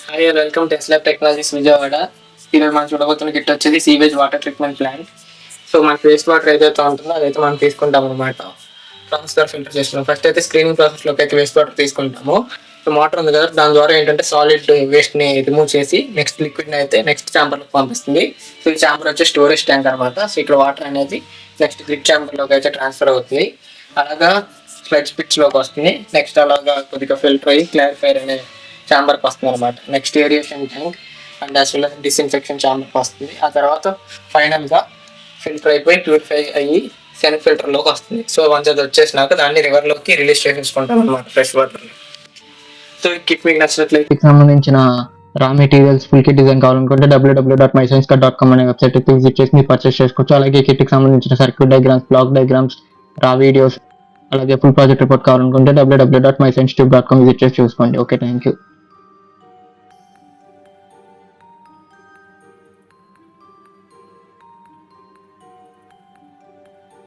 Hi welcome to ఎస్లాబ్ technologies Vijayawada. ఈరోజు మనం చూడబోతున్న kit వచ్చేది sewage water treatment plant. So మనకి వేస్ట్ వాటర్ ఏదైతే ఉంటుందో అదైతే మనం తీసుకుంటాం అనమాట. ట్రాన్స్ఫర్ ఫిల్టర్ చేస్తున్నాం. ఫస్ట్ అయితే స్క్రీనింగ్ ప్రాసెస్లోకి అయితే వేస్ట్ వాటర్ తీసుకుంటాము. సో మోటార్ ఉంది కదా, దాని ద్వారా ఏంటంటే సాలిడ్ వేస్ట్ని రిమూవ్ చేసి నెక్స్ట్ లిక్విడ్ని అయితే నెక్స్ట్ ఛాంబర్లోకి పంపిస్తుంది. సో ఈ ఛాంబర్ వచ్చి స్టోరేజ్ ట్యాంక్ అనమాట. సో ఇక్కడ వాటర్ అనేది నెక్స్ట్ గ్రిడ్ ఛాంబర్లోకి అయితే ట్రాన్స్ఫర్ అవుతుంది. అలాగా స్లెడ్జ్ పిట్స్లోకి వస్తుంది. నెక్స్ట్ అలాగా కొద్దిగా ఫిల్టర్ అయ్యి క్లారిఫైర్ అనే ఛాంబర్కి వస్తుంది అనమాట. Next aeration tank and as well as disinfection ఛాంబర్కి వస్తుంది. ఆ తర్వాత ఫైనల్గా ఫిల్టర్ అయిపోయి ప్యూరిఫై అయ్యి సెన్ ఫిల్టర్లోకి వస్తుంది. సో వన్స్ అది వచ్చేసినాక దాన్ని రివర్లోకి రిలీజ్ చేసేసుకుంటాం అనమాట ఫ్రెష్ వాటర్. సో ఈ కిట్ మీకు నచ్చినట్లయితే సంబంధించిన రా మెటీరియల్స్ ఫుల్ కిట్ డిజైన్ కావాలనుకుంటే www.myscience.com అనే వెబ్సైట్ అయితే విజిట్ చేసి మీరు పర్చేస్ చేసుకోవచ్చు. అలాగే కిట్కి సంబంధించిన సర్క్యూట్ డయాగ్రామ్స్, బ్లాక్ డయాగ్రామ్స్, రా వీడియోస్, అలాగే ఫుల్ ప్రాజెక్ట్ రిపోర్ట్ కావాలనుకుంటే www.mysciencetube.com విజిట్ చేసి చూసుకోండి. Okay, thank you.